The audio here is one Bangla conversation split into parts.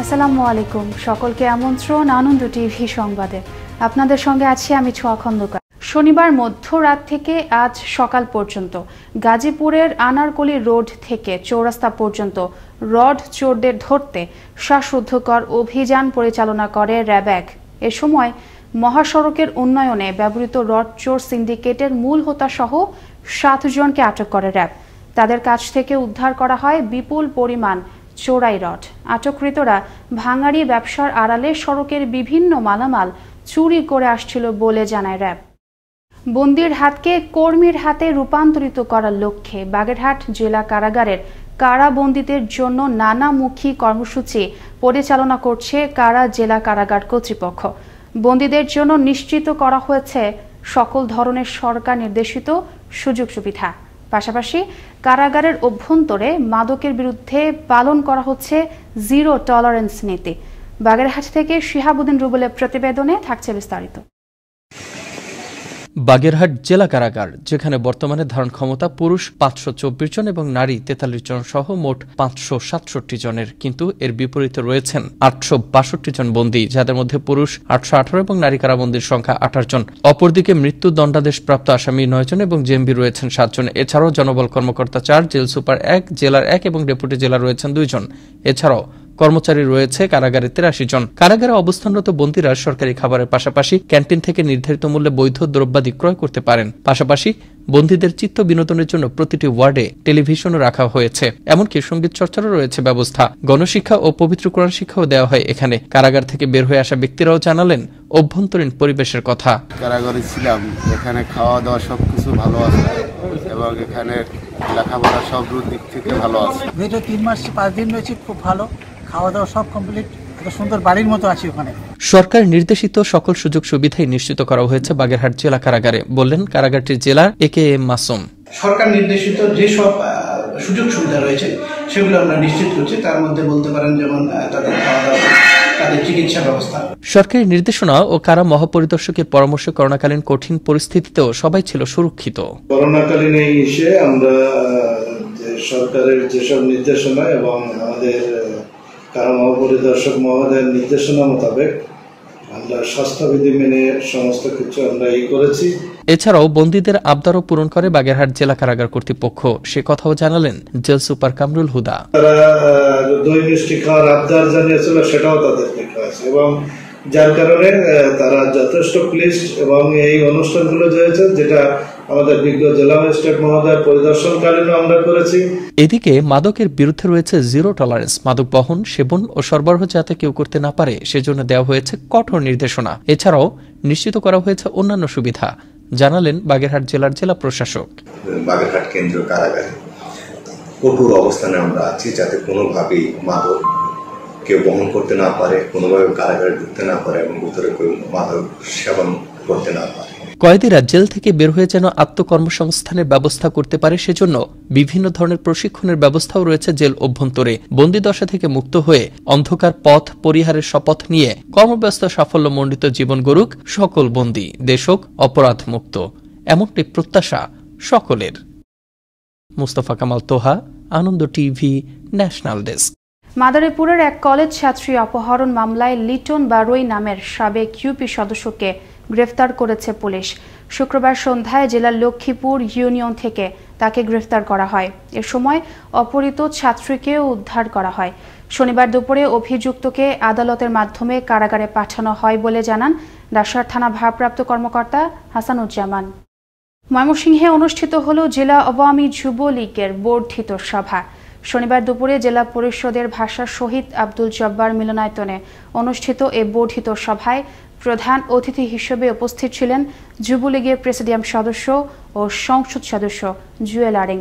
আসসালামু আলাইকুম, সকলকে আমন্ত্রণ আনন্দ টিভি সংবাদে। আপনাদের সঙ্গে আছি আমি ছোঁয়া খন্দকার। শনিবার মধ্যরাত থেকে আজ সকাল পর্যন্ত গাজীপুরের আনারকলি রোড থেকে চৌরাস্তা পর্যন্ত রড চোরদের ধরতে শ্বাসরুদ্ধকর অভিযান পরিচালনা করে র্যাব-1। এ সময় মহাসড়কের উন্নয়নে ব্যবহৃত রড চোর সিন্ডিকেটের মূল হোতা সহ 7 জনকে আটক করে র্যাব। তাদের কাছ থেকে উদ্ধার করা হয় বিপুল পরিমাণ চোরাই রড। আটককৃতরা ভাঙাড়ি ব্যবসার আড়ালে সড়কের বিভিন্ন মালামাল চুরি করে আসছিল বলে জানায় র্যাব। বন্দির হাতকে কর্মীর হাতে রূপান্তরিত করার লক্ষ্যে বাগেরহাট জেলা কারাগারের কারাবন্দীদের জন্য নানামুখী কর্মসূচি পরিচালনা করছে কারা জেলা কারাগার কর্তৃপক্ষ। বন্দীদের জন্য নিশ্চিত করা হয়েছে সকল ধরনের সরকার নির্দেশিত সুযোগ সুবিধা। পাশাপাশি কারাগারের অভ্যন্তরে মাদকের বিরুদ্ধে পালন করা হচ্ছে জিরো টলারেন্স নীতি। বাগেরহাট থেকে শিহাবুদ্দিন রুবেলের প্রতিবেদনে থাকছে বিস্তারিত। বাগেরহাট জেলা কারাগার, যেখানে বর্তমানে ধারণ ক্ষমতা পুরুষ 524 জন এবং নারী 43 জন সহ মোট 567 জনের, কিন্তু এর বিপরীতে রয়েছেন 862 জন বন্দী, যাদের মধ্যে পুরুষ 818 এবং নারী কারাবন্দীর সংখ্যা 28 জন। অপরদিকে মৃত্যু দণ্ডাদেশপ্রাপ্ত আসামি 9 জন এবং জেএমবি রয়েছেন 7 জন। এছাড়াও জনবল কর্মকর্তা 4, জেল সুপার 1, জেলার 1 এবং ডেপুটি জেলার রয়েছেন 2 জন। এছাড়াও কর্মচারী রয়েছে কারাগারে 83 জন। কারাগারে অবস্থানরত বন্দীরা সরকারি খাবারের পাশাপাশি ক্যান্টিন থেকে নির্ধারিত মূল্যে বৈধ দ্রব্যাদি ক্রয় করতে পারেন। পাশাপাশি বন্দীদের চিত্ত বিনোদনের জন্য প্রতিটি ওয়ার্ডে টেলিভিশনও রাখা হয়েছে, এমনকি সঙ্গীত চর্চারও রয়েছে ব্যবস্থা। গণশিক্ষা ও পবিত্র কোরআন শিক্ষাও দেওয়া হয় এখানে। কারাগার থেকে বের হয়ে আসা ব্যক্তিরাও জানালেন অভ্যন্তরীণ পরিবেশের কথা। কারাগারে ছিলাম, এখানে খাওয়া দাওয়া সবকিছু ভালো আছে এবং এখানে লেখাপড়া সব দিক থেকে ভালো আছে। 3 মাস 5 দিন রয়েছে, খুব ভালো, খাওয়া দাওয়া সব কমপ্লিট, এত সুন্দর বাড়ির মতো আছি ওখানে। সরকার নির্দেশিত সকল সুযোগ সুবিধাই নিশ্চিত করা হয়েছে বাগেরহাট জেলা কারাগারে, বললেন কারাগারটির জেলার AKM মাসুম। সরকার নির্দেশিত যেসব সুযোগ সুবিধা রয়েছে সেগুলো আমরা নিশ্চিত করছি। তার মধ্যে বলতে পারেন যেমন তাদের খাওয়া দাওয়া, তাদের চিকিৎসা ব্যবস্থা। সরকারি নির্দেশনা ও কারা মহাপরিদর্শকের পরামর্শ করোনাকালীন কঠিন পরিস্থিতিতেও সবাই ছিল সুরক্ষিত। করোনাকালীন এই ইস্যুয়ে আমরা সরকারের যেসব নির্দেশনা এবং আমাদের কারা মহাপরিদর্শক মহোদয়ের নির্দেশনা মোতাবেক আমরা স্বাস্থ্যবিধি মেনে সমস্ত কিছু আমরা করেছি। এছাড়াও বন্দীদের আবদারও পূরণ করে বাগেরহাট জেলা কারাগার কর্তৃপক্ষ, সে কথাও জানালেন জেল সুপার কামরুল হুদা। তারা দই মিষ্টি খাওয়ার আবদার জানিয়েছিল, সেটাও তাদেরকে খাওয়াছে এবং যার কারণে তারা যথেষ্ট প্লিজড এবং এই অনুষ্ঠানগুলো হয়েছে, যেটা আমাদের বিজ্ঞ জেলা ম্যাজিস্ট্রেট মহোদয় পরিদর্শনকালীন আমরা করেছি। এদিকে মাদকের বিরুদ্ধে রয়েছে জিরো টলারেন্স। মাদক বহন, সেবন ও সরবরাহ যাতে কেউ করতে না পারে সেজন্য দেওয়া হয়েছে কঠোর নির্দেশনা। এছাড়াও নিশ্চিত করা হয়েছে অন্যান্য সুবিধা, জানালেন বাগেরহাট জেলার জেলা প্রশাসক। বাগেরহাট কেন্দ্রীয় কারাগারে কঠোর অবস্থানে আমরা আছি, যাতে কোনোভাবেই মাদক কেউ বহন করতে না পারে, কোনোভাবে কারাগারে ঢুকতে না পারে এবং ভিতরে কেউ মাদক সেবন করতে না পারে। কয়েদিরা জেল থেকে বের হয়ে যেন আত্মকর্মসংস্থানের ব্যবস্থা করতে পারে সেজন্য বিভিন্ন ধরনের প্রশিক্ষণের ব্যবস্থাও রয়েছে জেল অভ্যন্তরে। বন্দিদশা থেকে মুক্ত হয়ে অন্ধকার পথ পরিহারের শপথ নিয়ে কর্মব্যস্ত সাফল্যমণ্ডিত জীবন গড়ুক সকল বন্দী, দেশ হোক অপরাধ মুক্ত, এমনটি প্রত্যাশা সকলের। মুস্তফা কামাল তোহা, আনন্দ টিভি, ন্যাশনাল ডেস্ক। মাদারীপুরের এক কলেজ ছাত্রী অপহরণ মামলায় লিটন বারোই নামের সাবেক ইউপি সদস্যকে গ্রেফতার করেছে পুলিশ। শুক্রবার সন্ধ্যায় জেলার লক্ষ্মীপুর ইউনিয়ন থেকে তাকে গ্রেফতার করা হয়। এ সময় অপহৃত ছাত্রীকেও উদ্ধার করা হয়। শনিবার দুপুরে অভিযুক্তকে আদালতের মাধ্যমে কারাগারে পাঠানো হয় বলে জানান ডাসার থানা ভারপ্রাপ্ত কর্মকর্তা হাসানুজ্জামান। ময়মনসিংহে অনুষ্ঠিত হল জেলা আওয়ামী যুবলীগের বর্ধিত সভা। শনিবার দুপুরে জেলা পরিষদের ভাষা শহীদ আব্দুল জব্বার মিলনায়তনে অনুষ্ঠিত এ বর্ধিত সভায় প্রধান অতিথি হিসেবে উপস্থিত ছিলেন যুবলীগের প্রেসিডিয়াম সদস্য ও সংসদ সদস্য জুয়েল আরিং।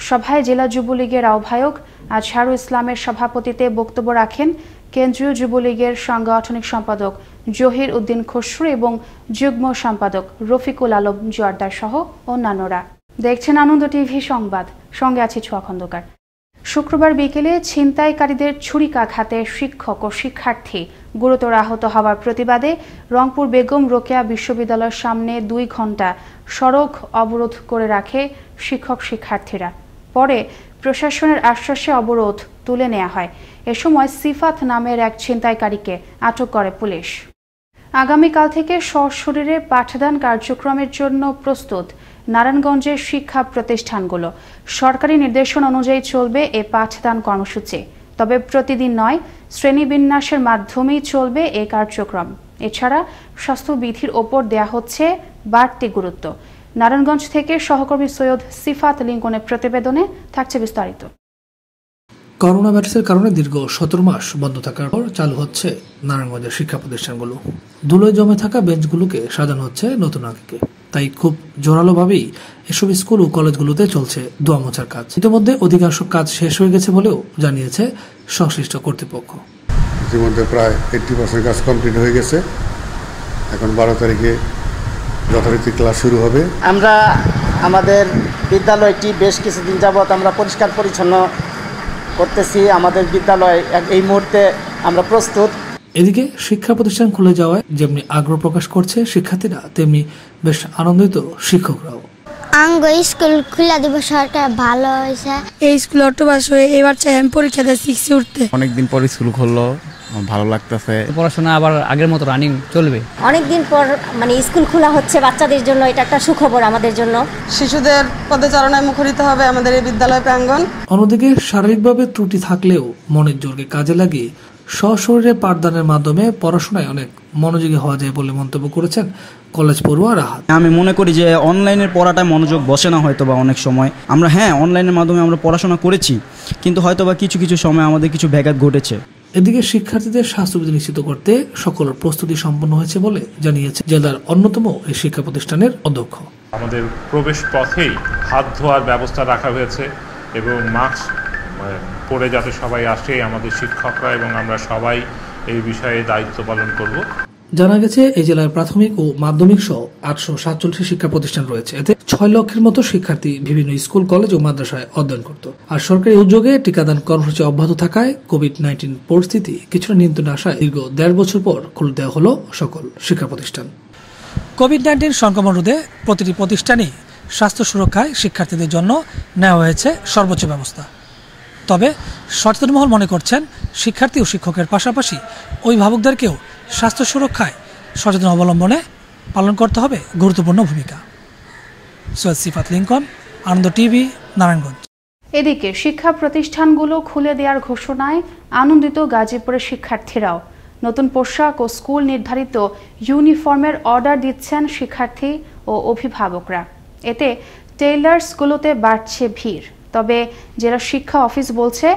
সভায় জেলা যুবলীগের আহ্বায়ক আজহারুল ইসলামের সভাপতিত্বে বক্তব্য রাখেন কেন্দ্রীয় যুবলীগের সাংগঠনিক সম্পাদক জহির উদ্দিন খসরু এবং যুগ্ম সম্পাদক রফিকুল আলম জোয়ারদার সহ অন্যান্যরা। দেখছেন আনন্দ টিভি সংবাদ, সঙ্গে আছি ছোঁয়া খন্দকার। শুক্রবার বিকেলে ছিনতাইকারীদের ছুরিকাঘাতে শিক্ষক ও শিক্ষার্থী গুরুতর আহত হওয়ার প্রতিবাদে রংপুর বেগম রোকেয়া বিশ্ববিদ্যালয়ের সামনে 2 ঘণ্টা সড়ক অবরোধ করে রাখে শিক্ষক শিক্ষার্থীরা। পরে প্রশাসনের আশ্বাসে অবরোধ তুলে নেওয়া হয়। এ সময় সিফাত নামের এক ছিনতাইকারীকে আটক করে পুলিশ। আগামীকাল থেকে সশরীরে পাঠদান কার্যক্রমের জন্য প্রস্তুত নারায়ণগঞ্জের শিক্ষা প্রতিষ্ঠানগুলো। সরকারি নির্দেশনা অনুযায়ী চলবে এ পাঠদান কর্মসূচি। তবে প্রতিদিন নয়, শ্রেণীবিন্যাসের মাধ্যমেই চলবে এই কার্যক্রম। এছাড়া স্বাস্থ্যবিধির ওপর দেয়া হচ্ছে বাড়তি গুরুত্ব। নারায়ণগঞ্জ থেকে সহকর্মী সৈয়দ সিফাত লিঙ্কনের প্রতিবেদনে থাকছে বিস্তারিত। করোনা ভাইরাসের কারণে দীর্ঘ 17 মাস বন্ধ থাকার পর চালু হচ্ছে নারায়ণগঞ্জের শিক্ষা প্রতিষ্ঠানগুলো। ধুলোয় জমে থাকা বেঞ্চগুলোকে সাজানো হচ্ছে নতুন আঙ্গিকে। তাই খুব জোরালোভাবেই এসব স্কুল ও কলেজগুলোতে চলছে ধোয়া মোছার কাজ। ইতিমধ্যে অধিকাংশ কাজ শেষ হয়ে গেছে বলেও জানিয়েছে সংশ্লিষ্ট কর্তৃপক্ষ। ইতিমধ্যে প্রায় 80% কাজ কমপ্লিট হয়ে গেছে। এখন 12 তারিখে যথারীতি ক্লাস শুরু হবে। আমরা আমাদের বিদ্যালয়টি বেশ কিছুদিন যাবৎ আমরা পরিষ্কার পরিচ্ছন্ন করতেছি। আমাদের বিদ্যালয় এই মুহূর্তে আমরা প্রস্তুত। এদিকে শিক্ষা প্রতিষ্ঠান খুলে যাওয়ায় যেমনি আগ্রহ প্রকাশ করছে শিক্ষার্থীরা, তেমনি বেশ আনন্দিত শিক্ষকরাও। স্কুল খুলে দিব, সরকার ভালো হয়েছে। এই স্কুল অটোবাস হয়ে এবার চাই আমি পরীক্ষা দিয়ে 6 উঠতে। অনেকদিন পর স্কুল খুললো, ভালো লাগতেছে। পড়াশোনা আবার আগের মতো রানিং চলবে। অনেকদিন পর স্কুল খোলা হচ্ছে বাচ্চাদের জন্য, এটা একটা সুখবর আমাদের জন্য। শিশুদের পদচারণায় মুখরিত হবে আমাদের এই বিদ্যালয় প্রাঙ্গণ। অন্যদিকে শারীরিকভাবে ত্রুটি থাকলেও মনের জোরকে কাজে লাগিয়ে সশরীরে পাঠদানের মাধ্যমে পড়াশোনায় অনেক মনোযোগী হওয়া যায় বলে মন্তব্য করেছেন কলেজ পড়ুয়া রাহাত। আমি মনে করি যে অনলাইনের পড়াটায় মনোযোগ বসে না হয়তো বা অনেক সময়। আমরা অনলাইনের মাধ্যমে আমরা পড়াশোনা করেছি, কিন্তু হয়তো বা কিছু কিছু সময় আমাদের কিছু ব্যাঘাত ঘটেছে। এদিকে শিক্ষার্থীদের স্বাস্থ্যবিধি নিশ্চিত করতে সকল প্রস্তুতি সম্পন্ন হয়েছে বলে জানিয়েছে জেলার অন্যতম এই শিক্ষা প্রতিষ্ঠানের অধ্যক্ষ। আমাদের প্রবেশ পথেই হাত ধোয়ার ব্যবস্থা রাখা হয়েছে এবং মাস্ক পরে যাতে সবাই আসে, আমাদের শিক্ষকরা এবং আমরা সবাই এই বিষয়ে দায়িত্ব পালন করব। জানা গেছে এই জেলার প্রাথমিক ও মাধ্যমিক সহ 847 শিক্ষা প্রতিষ্ঠান রয়েছে। এতে 6 লক্ষের মতো শিক্ষার্থী বিভিন্ন স্কুল, কলেজ ও মাদ্রাসায় অধ্যয়ন করত। আর সরকারি উদ্যোগে টিকাদান কর্মসূচি অব্যাহত থাকায় কোভিড-19 পরিস্থিতি কিছুটা নিয়ন্ত্রণে আসায় দীর্ঘ 1.5 বছর পর খুলে দেওয়া হলো সকল শিক্ষা প্রতিষ্ঠান। কোভিড-19 সংক্রমণ রোধে প্রতিটি প্রতিষ্ঠানই স্বাস্থ্য সুরক্ষায় শিক্ষার্থীদের জন্য নেওয়া হয়েছে সর্বোচ্চ ব্যবস্থা। তবে সচেতন মহল মনে করছেন শিক্ষার্থী ও শিক্ষকের পাশাপাশি অভিভাবকদেরকেও স্বাস্থ্য সুরক্ষায় সচেতন অবলম্বনে পালন করতে হবে গুরুত্বপূর্ণ ভূমিকা। সৈয়দ সিফাত লিঙ্কন, আনন্দ টিভি, নারায়ণগঞ্জ। এদিকে শিক্ষা প্রতিষ্ঠানগুলো খুলে দেওয়ার ঘোষণায় আনন্দিত গাজীপুরের শিক্ষার্থীরাও। নতুন পোশাক ও স্কুল নির্ধারিত ইউনিফর্মের অর্ডার দিচ্ছেন শিক্ষার্থী ও অভিভাবকরা। এতে টেইলার্সগুলোতে বাড়ছে ভিড়। তবে জেলা শিক্ষা অফিস বলছে,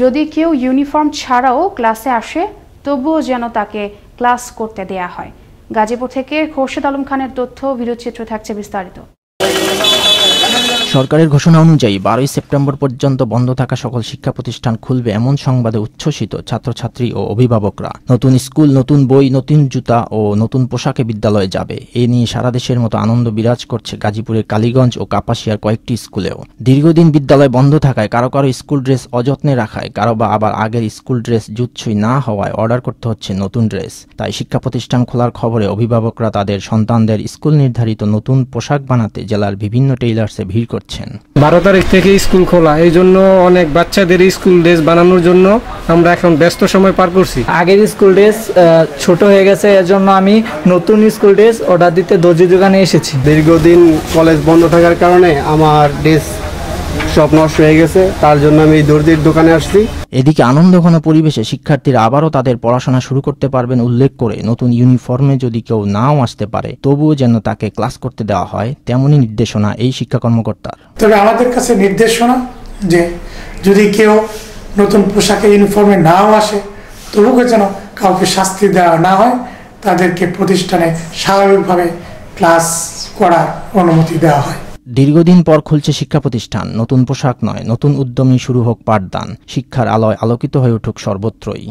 যদি কেউ ইউনিফর্ম ছাড়াও ক্লাসে আসে তবুও যেন তাকে ক্লাস করতে দেয়া হয়। গাজীপুর থেকে খোরশেদ আলম খানের তথ্য, ভিডিওচিত্র থাকছে বিস্তারিত। সরকারের ঘোষণা অনুযায়ী 12 সেপ্টেম্বর পর্যন্ত বন্ধ থাকা সকল শিক্ষা প্রতিষ্ঠান খুলবে, এমন সংবাদে উচ্ছ্বসিত ছাত্রছাত্রী ও অভিভাবকরা। নতুন স্কুল, নতুন বই, নতুন জুতা ও নতুন পোশাকে বিদ্যালয়ে যাবে। এ নিয়ে সারা দেশের মতো আনন্দ বিরাজ করছে গাজীপুরের কালীগঞ্জ ও কাপাসিয়ার কয়েকটি স্কুলেও। দীর্ঘদিন বিদ্যালয় বন্ধ থাকায় কারো কারো স্কুল ড্রেস অযত্নে রাখায়, কারো বা আবার আগের স্কুল ড্রেস জুতছুই না হওয়ায় অর্ডার করতে হচ্ছে নতুন ড্রেস। তাই শিক্ষা প্রতিষ্ঠান খোলার খবরে অভিভাবকরা তাদের সন্তানদের স্কুল নির্ধারিত নতুন পোশাক বানাতে জেলার বিভিন্ন টেইলার্সে ভিড় করছেন। 12 তারিখ থেকে স্কুল খোলা, এই জন্য অনেক বাচ্চাদের স্কুল ড্রেস বানানোর জন্য আমরা এখন ব্যস্ত সময় পার করছি। আগের স্কুল ড্রেস ছোট হয়ে গেছে, এর জন্য আমি নতুন স্কুল ড্রেস অর্ডার দিতে দর্জি দোকানে এসেছি। দীর্ঘদিন কলেজ বন্ধ থাকার কারণে আমার ড্রেস সব নষ্ট হয়ে গেছে, তার জন্য আমি দর্জির দোকানে আসছি। এদিকে আনন্দঘন পরিবেশে শিক্ষার্থীরা আবারও তাদের পড়াশোনা শুরু করতে পারবেন উল্লেখ করে নতুন ইউনিফর্মে যদি কেউ নাও আসতে পারে তবুও যেন তাকে ক্লাস করতে দেওয়া হয়, তেমনই নির্দেশনা এই শিক্ষা কর্মকর্তার। তবে আমাদের কাছে নির্দেশনা যে যদি কেউ নতুন পোশাকে ইউনিফর্মে নাও আসে তবুও যেন কাউকে শাস্তি দেওয়া না হয়, তাদেরকে প্রতিষ্ঠানে স্বাভাবিকভাবে ক্লাস করার অনুমতি দেওয়া হয়। দীর্ঘদিন পর খুলছে শিক্ষা প্রতিষ্ঠান, নতুন পোশাক নয়, নতুন উদ্যমী শুরু হোক পাঠদান, শিক্ষার আলোয় আলোকিত হয়ে উঠুক সর্বত্রই।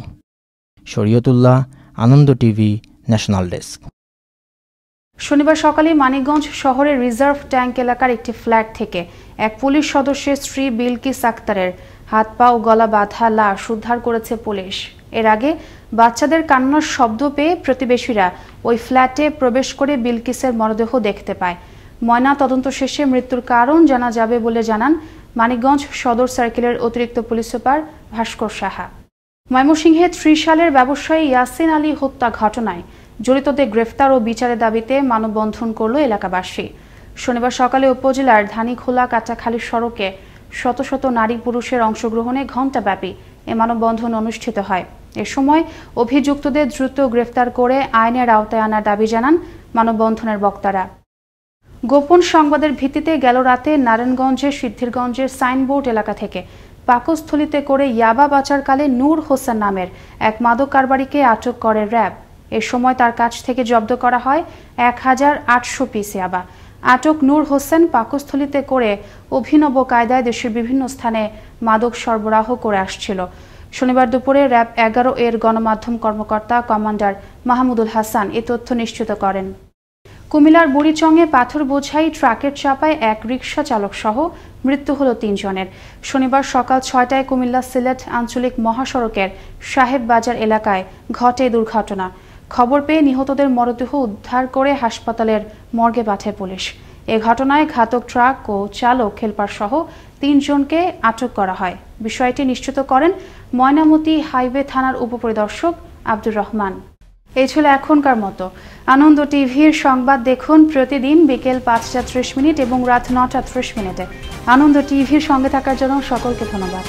শরীয়তুল্লাহ, আনন্দ টিভি, ন্যাশনাল ডেস্ক। শনিবার সকালে মানিকগঞ্জ শহরের রিজার্ভ ট্যাঙ্ক এলাকার একটি ফ্ল্যাট থেকে এক পুলিশ সদস্যের স্ত্রী বিলকিস আক্তারের হাত পা ও গলা বাঁধা লাশ উদ্ধার করেছে পুলিশ। এর আগে বাচ্চাদের কান্নার শব্দ পেয়ে প্রতিবেশীরা ওই ফ্ল্যাটে প্রবেশ করে বিলকিসের মরদেহ দেখতে পায়। ময়না তদন্ত শেষে মৃত্যুর কারণ জানা যাবে বলে জানান মানিকগঞ্জ সদর সার্কেলের অতিরিক্ত পুলিশ সুপার ভাস্কর সাহা। ময়মনসিংহে ৩০ সালের ব্যবসায়ী ইয়াসিন আলী হত্যা ঘটনায় জড়িতদের গ্রেফতার ও বিচারের দাবিতে মানববন্ধন করল এলাকাবাসী। শনিবার সকালে উপজেলার ধানীখোলা কাটাখালী সড়কে শত শত নারী পুরুষের অংশগ্রহণে ঘণ্টাব্যাপী এ মানববন্ধন অনুষ্ঠিত হয়। এ সময় অভিযুক্তদের দ্রুত গ্রেফতার করে আইনের আওতায় আনার দাবি জানান মানববন্ধনের বক্তারা। গোপন সংবাদের ভিত্তিতে গেল রাতে নারায়ণগঞ্জের সিদ্ধিরগঞ্জের সাইনবোর্ড এলাকা থেকে পাকস্থলীতে করে ইয়াবা পাচারকালে নূর হোসেন নামের এক মাদক কারবারিকে আটক করে র্যাব। এ সময় তার কাছ থেকে জব্দ করা হয় ১,৮০০ পিস ইয়াবা। আটক নূর হোসেন পাকস্থলীতে করে অভিনব কায়দায় দেশের বিভিন্ন স্থানে মাদক সরবরাহ করে আসছিল। শনিবার দুপুরে র্যাব ১১ এর গণমাধ্যম কর্মকর্তা কমান্ডার মাহমুদুল হাসান এ তথ্য নিশ্চিত করেন। কুমিল্লার বুড়িচংয়ে পাথর বোঝাই ট্রাকের চাপায় এক রিকশা চালক সহ মৃত্যু হল ৩ জনের। শনিবার সকাল ৬টায় কুমিল্লা সিলেট আঞ্চলিক মহাসড়কের সাহেব বাজার এলাকায় ঘটে দুর্ঘটনা। খবর পেয়ে নিহতদের মরদেহ উদ্ধার করে হাসপাতালের মর্গে পাঠায় পুলিশ। এ ঘটনায় ঘাতক ট্রাক ও চালক হেলপার সহ ৩ জনকে আটক করা হয়। বিষয়টি নিশ্চিত করেন ময়নামতি হাইওয়ে থানার উপপরিদর্শক আব্দুর রহমান। এই ছিল এখনকার মতো। আনন্দ টিভির সংবাদ দেখুন প্রতিদিন বিকেল ৫টা ৩০ এবং রাত ৯টা ৩০। আনন্দ টিভির সঙ্গে থাকার জন্য সকলকে ধন্যবাদ।